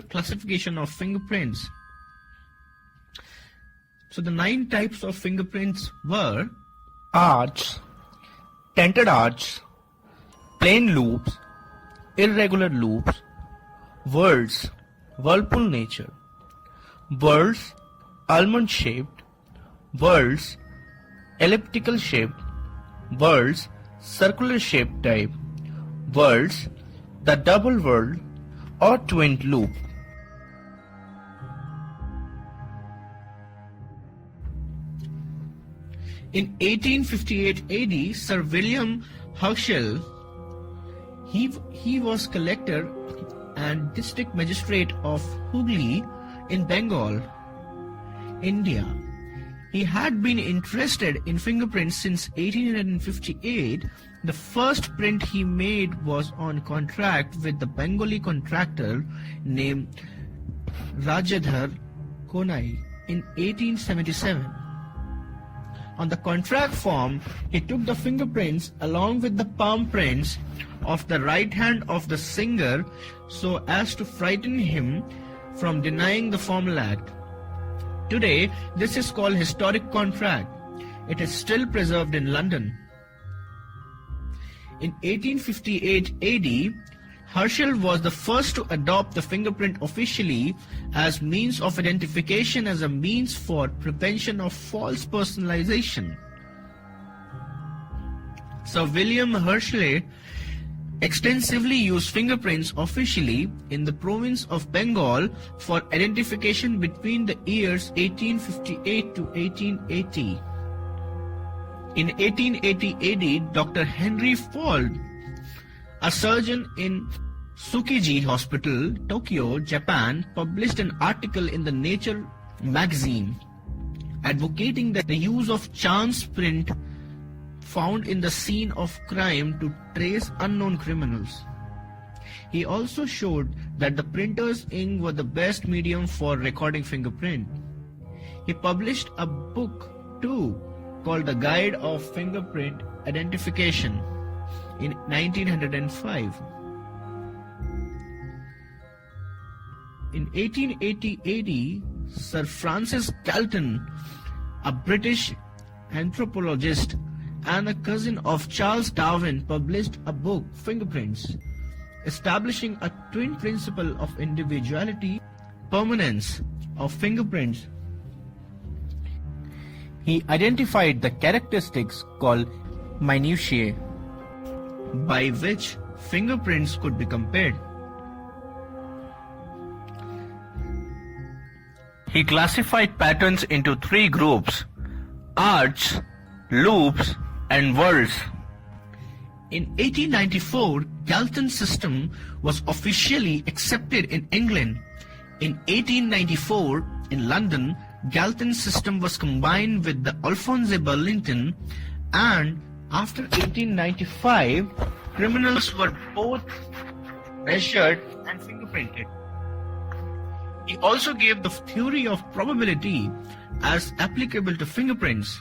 classification of fingerprints. So the 9 types of fingerprints were arcs, tented arcs, plain loops, irregular loops, whorls, whirlpool nature, whorls, almond shaped, whorls, elliptical shaped, whorls, circular shaped type, whorls, the double whorl or twinned loop. In 1858 AD, Sir William Herschel, he was collector and district magistrate of Hooghly in Bengal, India. He had been interested in fingerprints since 1858. The first print he made was on contract with the Bengali contractor named Rajadhar Konai in 1877. On the contract form, he took the fingerprints along with the palm prints of the right hand of the singer so as to frighten him from denying the formal act. Today, this is called historic contract. It is still preserved in London. In 1858 AD, Herschel was the first to adopt the fingerprint officially as means of identification as a means for prevention of false personalization. Sir William Herschel extensively used fingerprints officially in the province of Bengal for identification between the years 1858 to 1880. In 1880 AD, Dr. Henry Fuld, a surgeon in Tsukiji Hospital, Tokyo, Japan, published an article in the Nature magazine advocating that the use of chance print found in the scene of crime to trace unknown criminals. He also showed that the printer's ink were the best medium for recording fingerprint. He published a book too called The Guide of Fingerprint Identification in 1905. In 1880 AD, Sir Francis Galton, a British anthropologist and a cousin of Charles Darwin, published a book, Fingerprints, establishing a twin principle of individuality, permanence of fingerprints. He identified the characteristics called minutiae, by which fingerprints could be compared. He classified patterns into 3 groups: arcs, loops, and whorls. In 1894, Galton's system was officially accepted in England. In 1894, in London, Galton's system was combined with the Alphonse Burlington, and after 1895, criminals were both measured and fingerprinted. He also gave the theory of probability as applicable to fingerprints.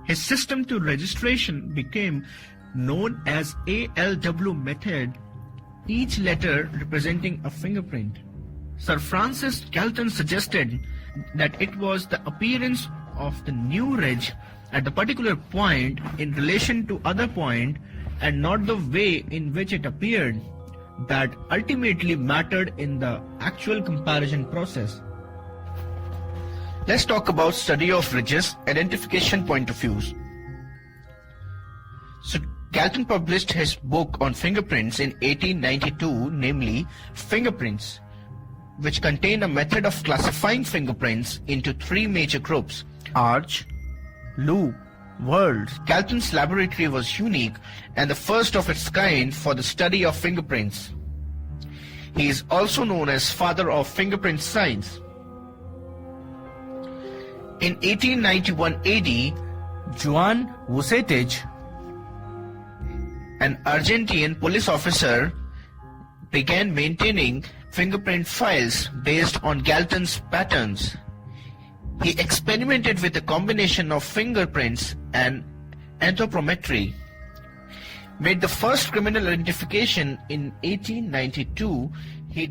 His system to registration became known as ALW method, each letter representing a fingerprint. Sir Francis Galton suggested that it was the appearance of the new ridge at the particular point in relation to other point and not the way in which it appeared that ultimately mattered in the actual comparison process. Let's talk about study of ridges, identification point of views. So Galton published his book on fingerprints in 1892, namely Fingerprints, which contained a method of classifying fingerprints into 3 major groups: arch, loop, whorls. Galton's laboratory was unique and the first of its kind for the study of fingerprints. He is also known as father of fingerprint science. In 1891 AD, Joan Vucetich, an Argentine police officer, began maintaining fingerprint files based on Galton's patterns. He experimented with a combination of fingerprints and anthropometry. Made the first criminal identification in 1892. He